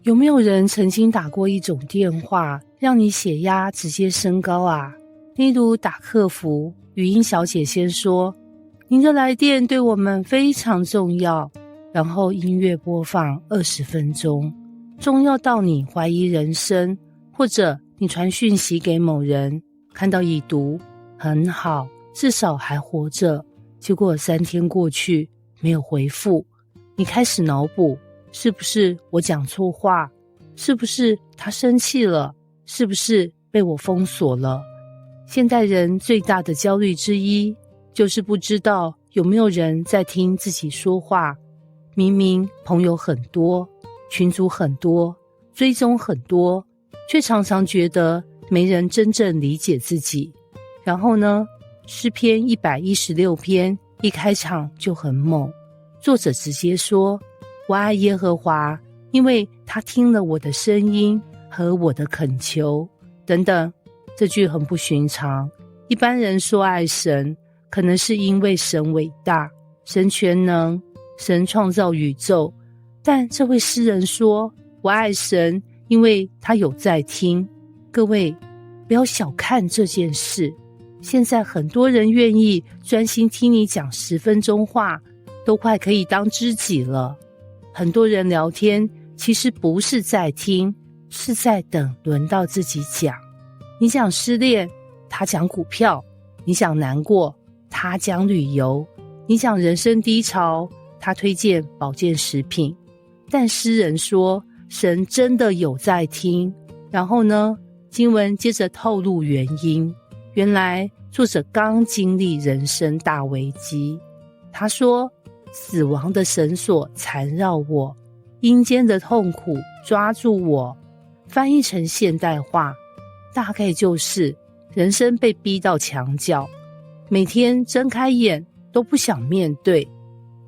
有沒有人曾經打過一種電話，讓你血壓直接升高啊？例如打客服，語音小姐先說：“您的來電對我們非常重要。”然後音樂播放20分鐘，重要到你懷疑人生，或者你傳訊息給某人，看到已讀，很好，至少還活着。結果3天過去，沒有回復，你開始腦補。是不是我講錯話？是不是他生氣了？是不是被我封鎖了？現代人最大的焦慮之一，就是不知道有沒有人在聽自己說話。明明朋友很多，群組很多，追蹤很多，卻常常覺得沒人真正理解自己。然後呢，詩篇116篇一開場就很猛，作者直接說：“我愛耶和華，因為他聽了我的聲音和我的懇求。”等等，這句很不尋常。一般人說愛神，可能是因為神偉大，神全能，神創造宇宙。但這位詩人說：“我愛神，因為他有在聽。”各位，不要小看這件事。現在很多人願意專心聽你講10分鐘話，都快可以當知己了。很多人聊天其實不是在聽，是在等輪到自己講。你講失戀，他講股票；你講難過，他講旅遊；你講人生低潮，他推薦保健食品。但詩人說，神真的有在聽。然後呢，經文接着透露原因，原來作者剛經歷人生大危機。他說，死亡的繩索纏繞我，陰間的痛苦抓住我。翻譯成現代化，大概就是人生被逼到牆角，每天睜開眼都不想面對，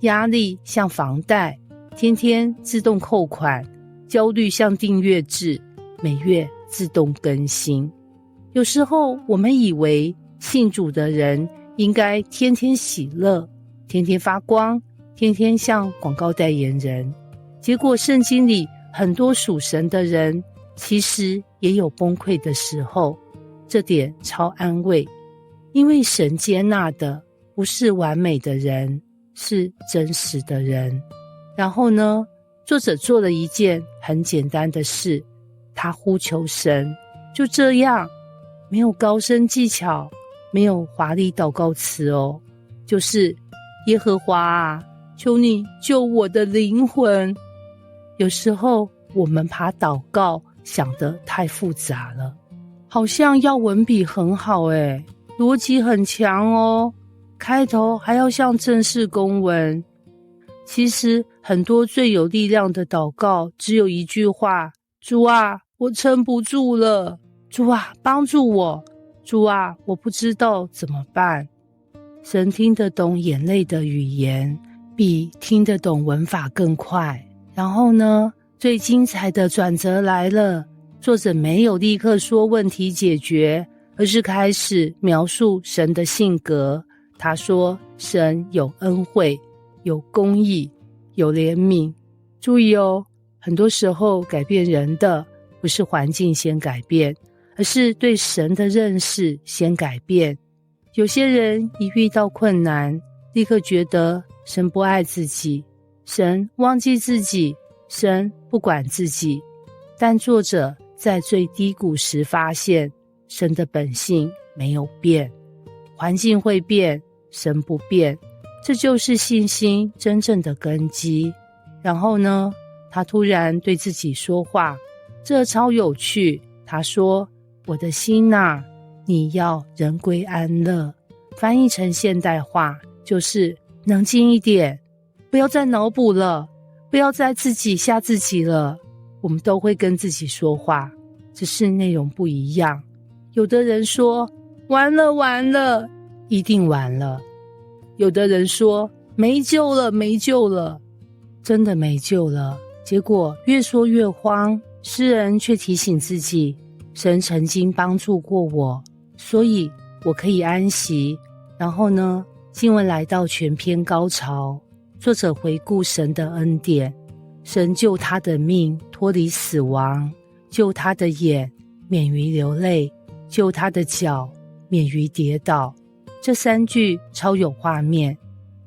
壓力像房貸，天天自動扣款，焦慮像訂閱制，每月自動更新。有時候我們以為信主的人應該天天喜樂，天天發光，天天像廣告代言人。結果聖經裡很多屬神的人其實也有崩潰的時候，這點超安慰，因為神接納的不是完美的人，是真實的人。然後呢，作者做了一件很簡單的事，他呼求神，就這樣，沒有高深技巧，沒有華麗禱告詞哦，就是耶和華啊，求你救我的靈魂。有時候我們把禱告想得太複雜了，好像要文筆很好誒，邏輯很強哦，開頭還要像正式公文。其實很多最有力量的禱告只有一句話：主啊，我撐不住了，主啊，幫助我，主啊，我不知道怎麼辦。神聽得懂眼淚的語言，比聽得懂文法更快。然後呢，最精彩的轉折來了，作者沒有立刻說問題解決，而是開始描述神的性格。他說，神有恩惠，有公義，有憐憫。注意哦，很多時候改變人的不是環境先改變，而是對神的認識先改變。有些人一遇到困難，立刻覺得神不愛自己，神忘記自己，神不管自己。但作者在最低谷時發現，神的本性沒有變，環境會變，神不變，這就是信心真正的根基。然後呢，他突然對自己說話，這超有趣。他說，我的心啊，你要人歸安樂。翻譯成現代化，就是冷靜一點，不要再腦補了，不要再自己嚇自己了。我們都會跟自己說話，只是內容不一樣。有的人說，完了完了，一定完了。有的人說，沒救了沒救了，真的沒救了。結果越說越慌，詩人卻提醒自己，神曾經幫助過我，所以我可以安息。然後呢，經文來到全篇高潮，作者回顧神的恩典。神救他的命脫離死亡，救他的眼免於流淚，救他的腳免於跌倒。這3句超有畫面。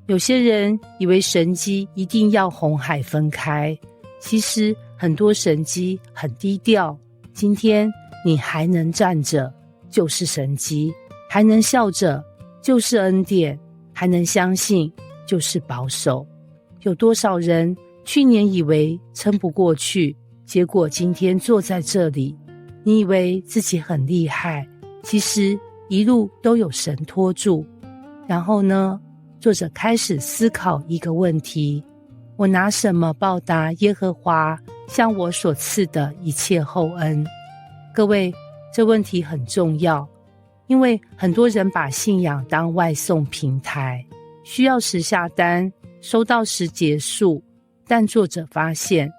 有些人以為神蹟一定要紅海分開，其實很多神蹟很低調。今天你還能站着，就是神蹟；還能笑着，就是恩典；還能相信，就是保守。有多少人去年以為撐不過去，結果今天坐在這裡，你以為自己很厲害，其實一路都有神拖住。然後呢，作者開始思考一個問題：我拿什麼報答耶和華向我所賜的一切厚恩？各位，這問題很重要，因為很多人把信仰當外送平台，需要時下單，收到時結束。但作者發現，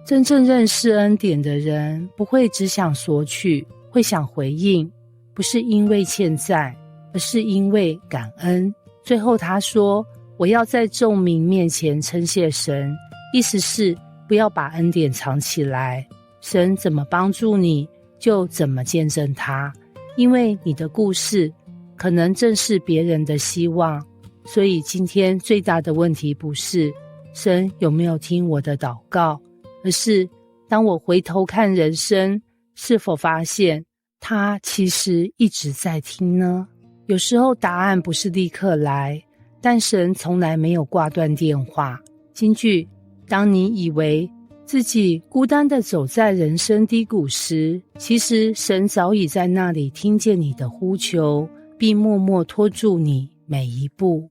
真正認識恩典的人不會只想索取，會想回應，不是因為欠債，而是因為感恩。最後他說，我要在眾民面前稱謝神，意思是不要把恩典藏起來，神怎麼幫助你，就怎麼見證他，因為你的故事可能正是別人的希望。所以今天最大的問題不是神有沒有聽我的禱告，而是當我回頭看人生，是否發現他其實一直在聽呢？有時候答案不是立刻來，但神從來沒有掛斷電話。金句：當你以為自己孤單地走在人生低谷時，其實神早已在那裡聽見你的呼求，並默默拖住你每一步。